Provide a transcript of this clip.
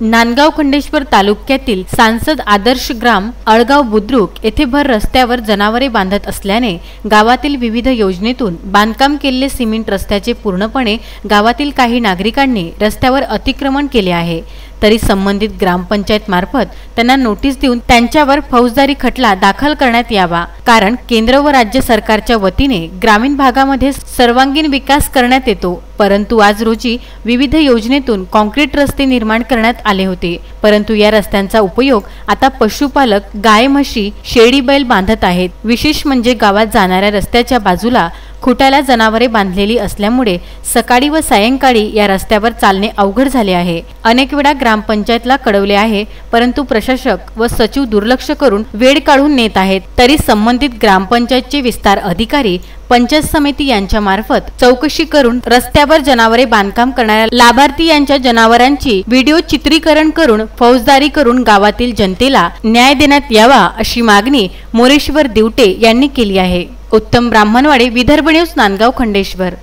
नांदगाव खंडेश्वर तालुक्यातील सांसद आदर्श ग्राम अळगाव बुद्रुक येथे भर रस्त्यावर जनावरे बांधत असल्याने गावातील विविध योजनेतून बांधकाम केलेले सिमेंट रस्त्याचे पूर्णपणे गावातील काही नागरिकांनी रस्त्यावर अतिक्रमण केले आहे। तरी संबंधित ग्रामपंचायत मार्फत त्यांना नोटीस देऊन त्यांच्यावर फौजदारी खटला दाखल करण्यात यावा, कारण केंद्र व राज्य सरकारच्या वतीने ग्रामीण भागामध्ये सर्वांगीण विकास करण्यात येतो, परंतु आज रोजी विविध योजनेतून कॉन्क्रीट रस्ते निर्माण करण्यात आले होते, परंतु या रस्त्यांचा उपयोग आता पशुपालक गाय म्हशी शेळी बैल बांधत आहेत। विशेष म्हणजे गावात जाणाऱ्या रस्त्याच्या बाजूला खुटाला जनावरे बांधलेली असल्यामुळे सकाळी व सायंकाळी या रस्त्यावर चालणे अवघड झाले आहे। अनेक वेळा ग्रामपंचायतला कळवले आहे, परंतु प्रशासक व सचिव दुर्लक्ष करून वेळ काढून नेत आहेत। तरी संबंधित ग्रामपंचायतचे विस्तार अधिकारी पंचायत समिती यांच्या मार्फत चौकशी करून रस्त्यावर जनावरे बांधकाम करणाऱ्या लाभार्थी यांच्या जनावरांची व्हिडिओ चित्रीकरण करून फौजदारी करून गावातील जनतेला न्याय देण्यात यावा, अशी मागणी मोरेश्वर दिवटे यांनी केली आहे। उत्तम ब्राह्मणवाडे, विदर्भ न्यूज, नांदगाव खंडेश्वर।